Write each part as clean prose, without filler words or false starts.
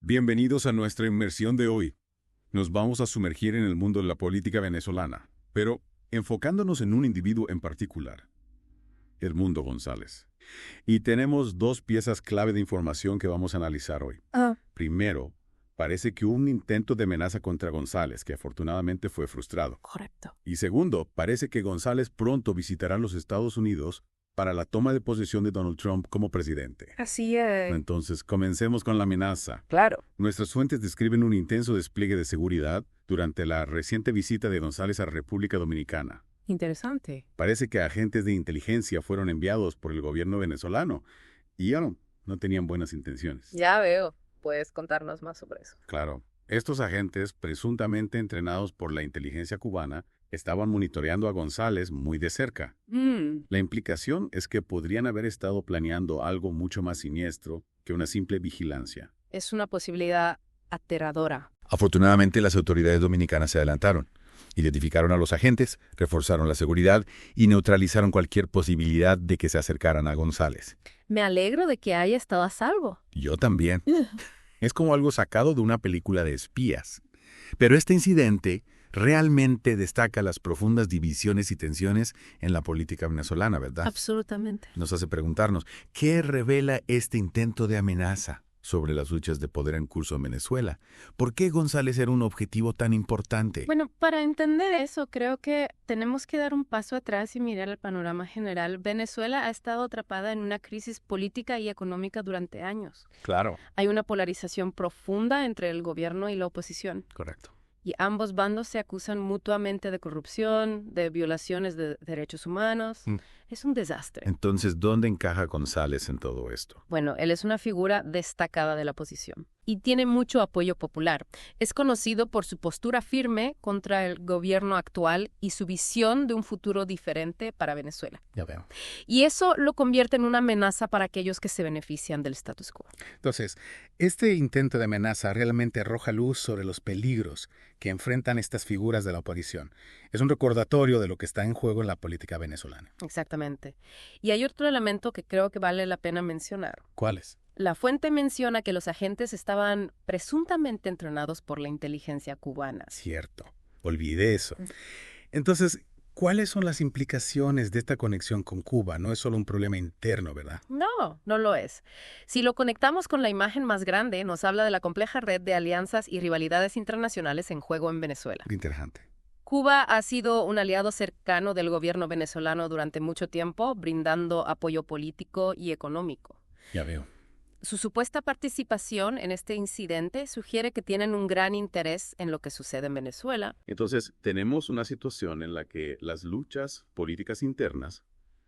Bienvenidos a nuestra inmersión de hoy. Nos vamos a sumergir en el mundo de la política venezolana, pero enfocándonos en un individuo en particular, Edmundo González. Y tenemos dos piezas clave de información que vamos a analizar hoy. Primero, parece que hubo un intento de amenaza contra González, que afortunadamente fue frustrado. Correcto. Y segundo, parece que González pronto visitará los Estados Unidos para la toma de posesión de Donald Trump como presidente. Así es. Entonces, comencemos con la amenaza. Claro. Nuestras fuentes describen un intenso despliegue de seguridad durante la reciente visita de González a la República Dominicana. Interesante. Parece que agentes de inteligencia fueron enviados por el gobierno venezolano y no tenían buenas intenciones. Ya veo. ¿Puedes contarnos más sobre eso? Claro, estos agentes, presuntamente entrenados por la inteligencia cubana, estaban monitoreando a González muy de cerca. La implicación es que podrían haber estado planeando algo mucho más siniestro que una simple vigilancia. Es una posibilidad aterradora. Afortunadamente, las autoridades dominicanas se adelantaron. Identificaron a los agentes, reforzaron la seguridad y neutralizaron cualquier posibilidad de que se acercaran a González. Me alegro de que haya estado a salvo. Yo también. Es como algo sacado de una película de espías. Pero este incidente realmente destaca las profundas divisiones y tensiones en la política venezolana, ¿verdad? Absolutamente. Nos hace preguntarnos, ¿qué revela este intento de amenaza sobre las luchas de poder en curso en Venezuela? ¿Por qué González era un objetivo tan importante? Bueno, para entender eso, creo que tenemos que dar un paso atrás y mirar el panorama general. Venezuela ha estado atrapada en una crisis política y económica durante años. Claro. Hay una polarización profunda entre el gobierno y la oposición. Correcto. Y ambos bandos se acusan mutuamente de corrupción, de violaciones de derechos humanos. Es un desastre. Entonces, ¿dónde encaja González en todo esto? Bueno, él es una figura destacada de la oposición y tiene mucho apoyo popular. Es conocido por su postura firme contra el gobierno actual y su visión de un futuro diferente para Venezuela. Ya veo. Y eso lo convierte en una amenaza para aquellos que se benefician del status quo. Entonces, este intento de amenaza realmente arroja luz sobre los peligros que enfrentan estas figuras de la oposición. Es un recordatorio de lo que está en juego en la política venezolana. Exactamente. Y hay otro elemento que creo que vale la pena mencionar. ¿Cuáles? La fuente menciona que los agentes estaban presuntamente entrenados por la inteligencia cubana. Cierto. Olvidé eso. Entonces, ¿cuáles son las implicaciones de esta conexión con Cuba? No es solo un problema interno, ¿verdad? No, no lo es. Si lo conectamos con la imagen más grande, nos habla de la compleja red de alianzas y rivalidades internacionales en juego en Venezuela. Interesante. Cuba ha sido un aliado cercano del gobierno venezolano durante mucho tiempo, brindando apoyo político y económico. Ya veo. Su supuesta participación en este incidente sugiere que tienen un gran interés en lo que sucede en Venezuela. Entonces, tenemos una situación en la que las luchas políticas internas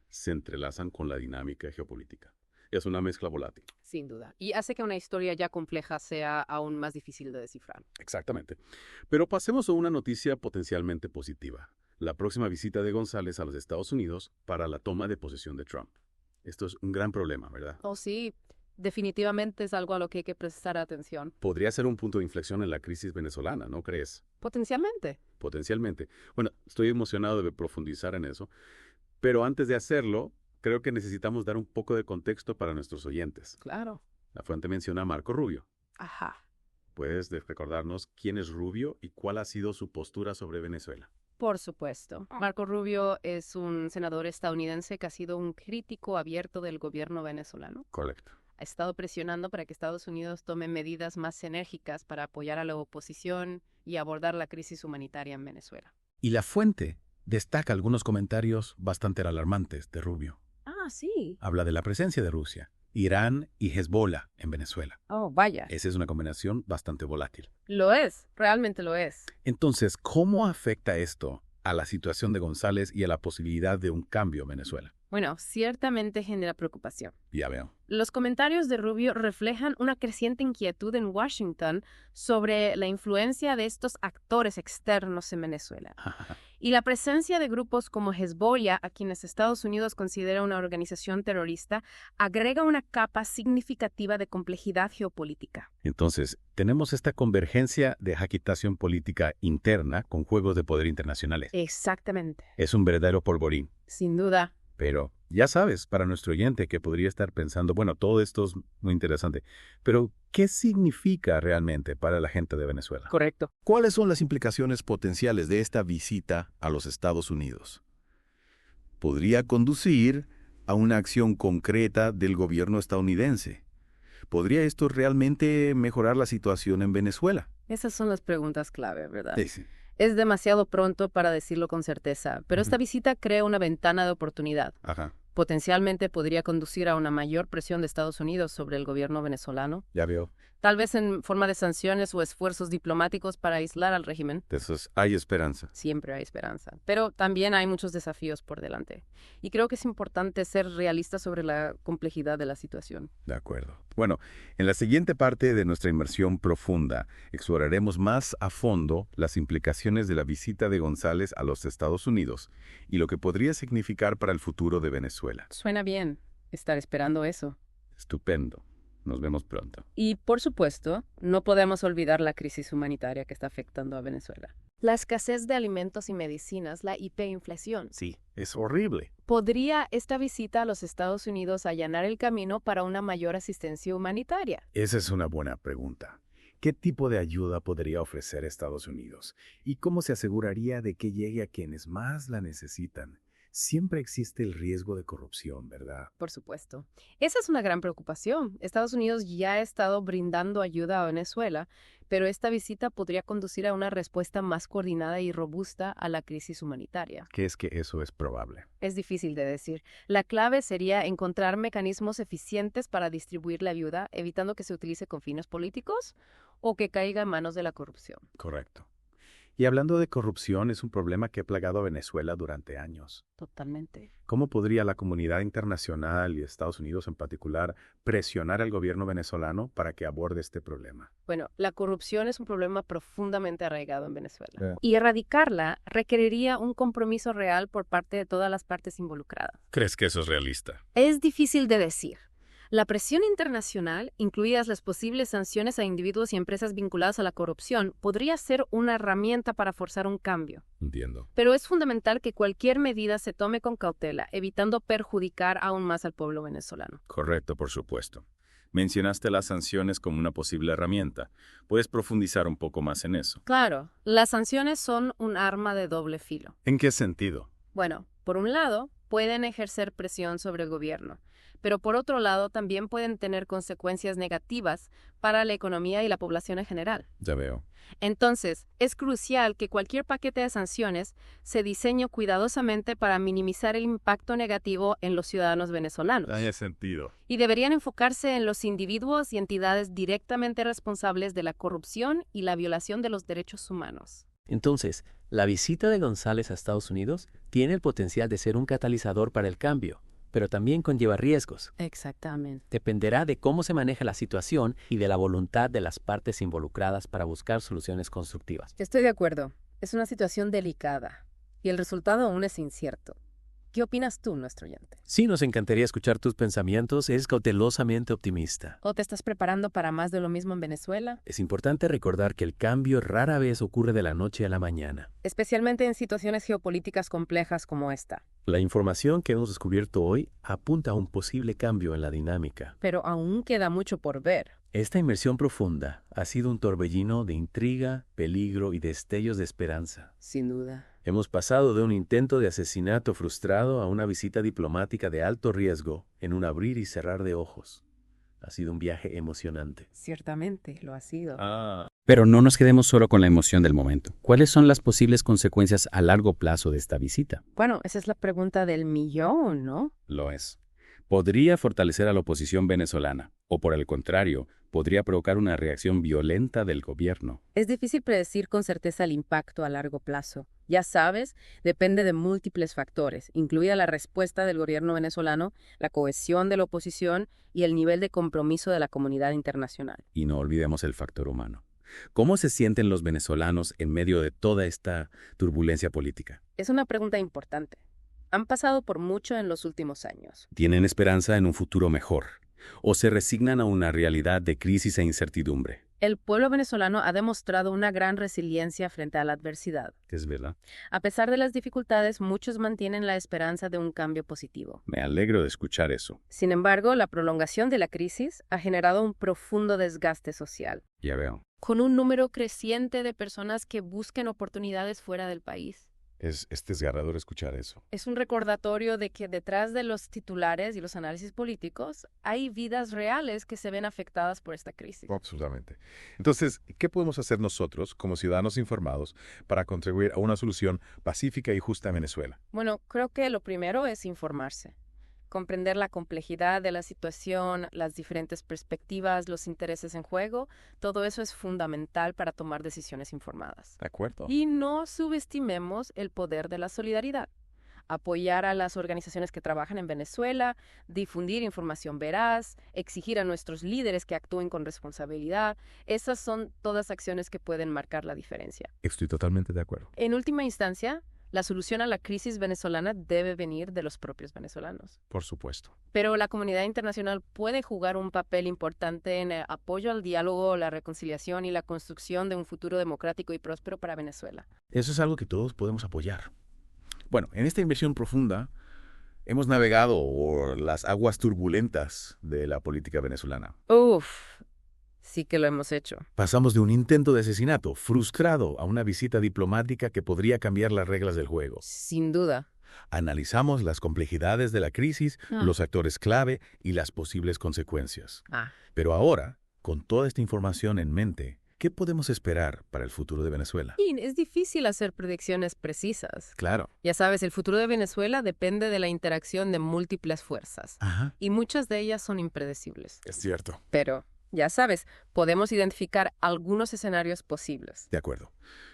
se entrelazan con la dinámica geopolítica. Es una mezcla volátil. Sin duda. Y hace que una historia ya compleja sea aún más difícil de descifrar. Exactamente. Pero pasemos a una noticia potencialmente positiva. La próxima visita de González a los Estados Unidos para la toma de posesión de Trump. Esto es un gran problema, ¿verdad? Oh, sí. Definitivamente es algo a lo que hay que prestar atención. Podría ser un punto de inflexión en la crisis venezolana, ¿no crees? Potencialmente. Potencialmente. Bueno, estoy emocionado de profundizar en eso. Pero antes de hacerlo, creo que necesitamos dar un poco de contexto para nuestros oyentes. Claro. La fuente menciona a Marco Rubio. Ajá. ¿Puedes recordarnos quién es Rubio y cuál ha sido su postura sobre Venezuela? Por supuesto. Marco Rubio es un senador estadounidense que ha sido un crítico abierto del gobierno venezolano. Correcto. Ha estado presionando para que Estados Unidos tome medidas más enérgicas para apoyar a la oposición y abordar la crisis humanitaria en Venezuela. Y la fuente destaca algunos comentarios bastante alarmantes de Rubio. Ah, sí. Habla de la presencia de Rusia, Irán y Hezbollah en Venezuela. Oh, vaya. Esa es una combinación bastante volátil. Lo es, realmente lo es. Entonces, ¿cómo afecta esto a la situación de González y a la posibilidad de un cambio en Venezuela? Bueno, ciertamente genera preocupación. Ya veo. Los comentarios de Rubio reflejan una creciente inquietud en Washington sobre la influencia de estos actores externos en Venezuela. Y la presencia de grupos como Hezbollah, a quienes Estados Unidos considera una organización terrorista, agrega una capa significativa de complejidad geopolítica. Entonces, tenemos esta convergencia de agitación política interna con juegos de poder internacionales. Exactamente. Es un verdadero polvorín. Sin duda. Pero, Ya sabes, para nuestro oyente que podría estar pensando, bueno, todo esto es muy interesante, pero ¿qué significa realmente para la gente de Venezuela? Correcto. ¿Cuáles son las implicaciones potenciales de esta visita a los Estados Unidos? Podría conducir a una acción concreta del gobierno estadounidense. ¿Podría esto realmente mejorar la situación en Venezuela? Esas son las preguntas clave, ¿verdad? Sí. Es demasiado pronto para decirlo con certeza, pero esta visita crea una ventana de oportunidad. Ajá, Potencialmente podría conducir a una mayor presión de Estados Unidos sobre el gobierno venezolano, ya veo. tal vez en forma de sanciones o esfuerzos diplomáticos para aislar al régimen. De eso hay esperanza. Siempre hay esperanza, pero también hay muchos desafíos por delante. Y creo que es importante ser realista sobre la complejidad de la situación. De acuerdo. Bueno, en la siguiente parte de nuestra inmersión profunda, exploraremos más a fondo las implicaciones de la visita de González a los Estados Unidos y lo que podría significar para el futuro de Venezuela. Suena bien estar esperando eso. Estupendo. Nos vemos pronto. Y, por supuesto, no podemos olvidar la crisis humanitaria que está afectando a Venezuela. La escasez de alimentos y medicinas, la hiperinflación. Sí, es horrible. ¿Podría esta visita a los Estados Unidos allanar el camino para una mayor asistencia humanitaria? Esa es una buena pregunta. ¿Qué tipo de ayuda podría ofrecer Estados Unidos? ¿Y cómo se aseguraría de que llegue a quienes más la necesitan? Siempre existe el riesgo de corrupción, ¿verdad? Por supuesto. Esa es una gran preocupación. Estados Unidos ya ha estado brindando ayuda a Venezuela, pero esta visita podría conducir a una respuesta más coordinada y robusta a la crisis humanitaria. ¿Qué es que eso es probable? Es difícil de decir. La clave sería encontrar mecanismos eficientes para distribuir la ayuda, evitando que se utilice con fines políticos o que caiga en manos de la corrupción. Correcto. Y hablando de corrupción, es un problema que ha plagado a Venezuela durante años. Totalmente. ¿Cómo podría la comunidad internacional y Estados Unidos en particular presionar al gobierno venezolano para que aborde este problema? Bueno, la corrupción es un problema profundamente arraigado en Venezuela. Yeah. Y erradicarla requeriría un compromiso real por parte de todas las partes involucradas. ¿Crees que eso es realista? Es difícil de decir. La presión internacional, incluidas las posibles sanciones a individuos y empresas vinculadas a la corrupción, podría ser una herramienta para forzar un cambio. Entiendo. Pero es fundamental que cualquier medida se tome con cautela, evitando perjudicar aún más al pueblo venezolano. Correcto, por supuesto. Mencionaste las sanciones como una posible herramienta. ¿Puedes profundizar un poco más en eso? Claro, las sanciones son un arma de doble filo. ¿En qué sentido? Bueno, por un lado, pueden ejercer presión sobre el gobierno, pero por otro lado también pueden tener consecuencias negativas para la economía y la población en general. Ya veo. Entonces, es crucial que cualquier paquete de sanciones se diseñe cuidadosamente para minimizar el impacto negativo en los ciudadanos venezolanos. Tiene sentido. Y deberían enfocarse en los individuos y entidades directamente responsables de la corrupción y la violación de los derechos humanos. Entonces, la visita de González a Estados Unidos tiene el potencial de ser un catalizador para el cambio, pero también conlleva riesgos. Exactamente. Dependerá de cómo se maneja la situación y de la voluntad de las partes involucradas para buscar soluciones constructivas. Estoy de acuerdo. Es una situación delicada y el resultado aún es incierto. ¿Qué opinas tú, nuestro oyente? Sí, nos encantaría escuchar tus pensamientos. Eres cautelosamente optimista. ¿O te estás preparando para más de lo mismo en Venezuela? Es importante recordar que el cambio rara vez ocurre de la noche a la mañana. Especialmente en situaciones geopolíticas complejas como esta. La información que hemos descubierto hoy apunta a un posible cambio en la dinámica. Pero aún queda mucho por ver. Esta inmersión profunda ha sido un torbellino de intriga, peligro y destellos de esperanza. Sin duda. Hemos pasado de un intento de asesinato frustrado a una visita diplomática de alto riesgo en un abrir y cerrar de ojos. Ha sido un viaje emocionante. Ciertamente, lo ha sido. Pero no nos quedemos solo con la emoción del momento. ¿Cuáles son las posibles consecuencias a largo plazo de esta visita? Bueno, esa es la pregunta del millón, ¿no? Lo es. Podría fortalecer a la oposición venezolana, o por el contrario, podría provocar una reacción violenta del gobierno. Es difícil predecir con certeza el impacto a largo plazo. Ya sabes, depende de múltiples factores, incluida la respuesta del gobierno venezolano, la cohesión de la oposición y el nivel de compromiso de la comunidad internacional. Y no olvidemos el factor humano. ¿Cómo se sienten los venezolanos en medio de toda esta turbulencia política? Es una pregunta importante. Han pasado por mucho en los últimos años. ¿Tienen esperanza en un futuro mejor? ¿O se resignan a una realidad de crisis e incertidumbre? El pueblo venezolano ha demostrado una gran resiliencia frente a la adversidad. Es verdad. A pesar de las dificultades, muchos mantienen la esperanza de un cambio positivo. Me alegro de escuchar eso. Sin embargo, la prolongación de la crisis ha generado un profundo desgaste social, Ya veo. con un número creciente de personas que buscan oportunidades fuera del país. Es desgarrador escuchar eso. Es un recordatorio de que detrás de los titulares y los análisis políticos hay vidas reales que se ven afectadas por esta crisis. Absolutamente. Entonces, ¿qué podemos hacer nosotros, como ciudadanos informados, para contribuir a una solución pacífica y justa en Venezuela? Bueno, creo que lo primero es informarse. Comprender la complejidad de la situación, las diferentes perspectivas, los intereses en juego, todo eso es fundamental para tomar decisiones informadas. De acuerdo. Y no subestimemos el poder de la solidaridad. Apoyar a las organizaciones que trabajan en Venezuela, difundir información veraz, exigir a nuestros líderes que actúen con responsabilidad, esas son todas acciones que pueden marcar la diferencia. Estoy totalmente de acuerdo. En última instancia, la solución a la crisis venezolana debe venir de los propios venezolanos. Por supuesto. Pero la comunidad internacional puede jugar un papel importante en el apoyo al diálogo, la reconciliación y la construcción de un futuro democrático y próspero para Venezuela. Eso es algo que todos podemos apoyar. Bueno, en esta inversión profunda hemos navegado por las aguas turbulentas de la política venezolana. Uf, sí que lo hemos hecho. Pasamos de un intento de asesinato frustrado a una visita diplomática que podría cambiar las reglas del juego. Sin duda. Analizamos las complejidades de la crisis, los actores clave y las posibles consecuencias. Pero ahora, con toda esta información en mente, ¿qué podemos esperar para el futuro de Venezuela? Y es difícil hacer predicciones precisas. Claro. Ya sabes, el futuro de Venezuela depende de la interacción de múltiples fuerzas. Ajá. Y muchas de ellas son impredecibles. Es cierto. Pero, ya sabes, podemos identificar algunos escenarios posibles. De acuerdo.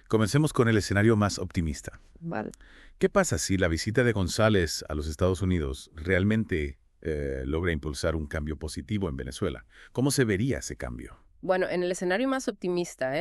Comencemos con el escenario más optimista. Vale. ¿Qué pasa si la visita de González a los Estados Unidos realmente logra impulsar un cambio positivo en Venezuela? ¿Cómo se vería ese cambio? Bueno, en el escenario más optimista,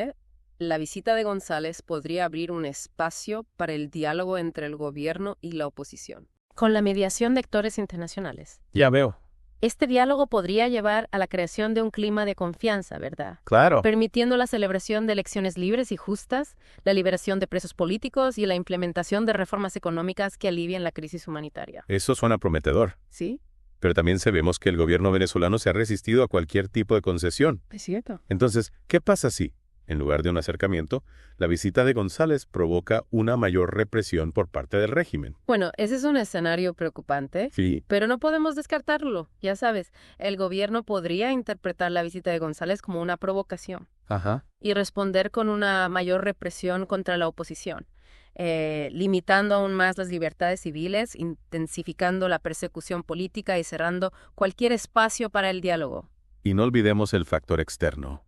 la visita de González podría abrir un espacio para el diálogo entre el gobierno y la oposición, con la mediación de actores internacionales. Ya veo. Este diálogo podría llevar a la creación de un clima de confianza, ¿verdad? Claro. Permitiendo la celebración de elecciones libres y justas, la liberación de presos políticos y la implementación de reformas económicas que alivien la crisis humanitaria. Eso suena prometedor. ¿Sí? Pero también sabemos que el gobierno venezolano se ha resistido a cualquier tipo de concesión. Es cierto. Entonces, ¿qué pasa si, en lugar de un acercamiento, la visita de González provoca una mayor represión por parte del régimen? Bueno, ese es un escenario preocupante. Sí. Pero no podemos descartarlo. Ya sabes, el gobierno podría interpretar la visita de González como una provocación Ajá. y responder con una mayor represión contra la oposición, limitando aún más las libertades civiles, intensificando la persecución política y cerrando cualquier espacio para el diálogo. Y no olvidemos el factor externo.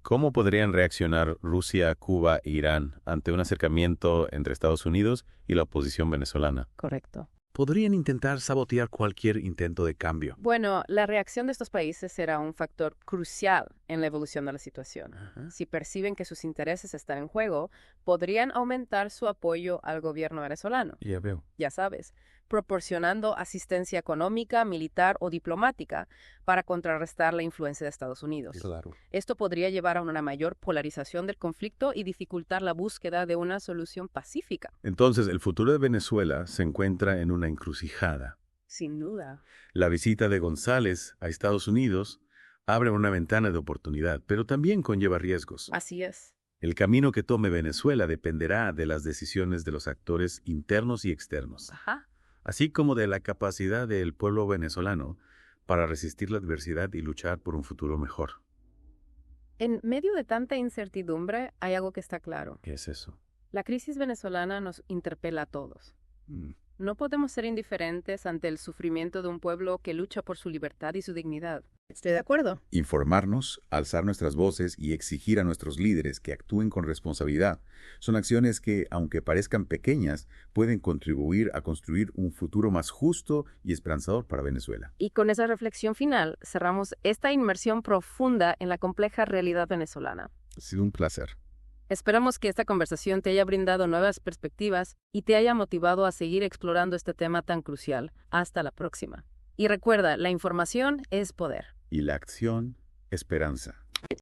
¿Cómo podrían reaccionar Rusia, Cuba e Irán ante un acercamiento entre Estados Unidos y la oposición venezolana? Correcto. Podrían intentar sabotear cualquier intento de cambio. Bueno, la reacción de estos países será un factor crucial en la evolución de la situación. Ajá. Si perciben que sus intereses están en juego, podrían aumentar su apoyo al gobierno venezolano. Ya veo. Ya sabes, proporcionando asistencia económica, militar o diplomática para contrarrestar la influencia de Estados Unidos. Claro. Esto podría llevar a una mayor polarización del conflicto y dificultar la búsqueda de una solución pacífica. Entonces, el futuro de Venezuela se encuentra en una encrucijada. Sin duda. La visita de González a Estados Unidos abre una ventana de oportunidad, pero también conlleva riesgos. Así es. El camino que tome Venezuela dependerá de las decisiones de los actores internos y externos, Ajá. así como de la capacidad del pueblo venezolano para resistir la adversidad y luchar por un futuro mejor. En medio de tanta incertidumbre, hay algo que está claro. ¿Qué es eso? La crisis venezolana nos interpela a todos. No podemos ser indiferentes ante el sufrimiento de un pueblo que lucha por su libertad y su dignidad. Estoy de acuerdo. Informarnos, alzar nuestras voces y exigir a nuestros líderes que actúen con responsabilidad son acciones que, aunque parezcan pequeñas, pueden contribuir a construir un futuro más justo y esperanzador para Venezuela. Y con esa reflexión final, cerramos esta inmersión profunda en la compleja realidad venezolana. Ha sido un placer. Esperamos que esta conversación te haya brindado nuevas perspectivas y te haya motivado a seguir explorando este tema tan crucial. Hasta la próxima. Y recuerda, la información es poder. Y la acción, esperanza.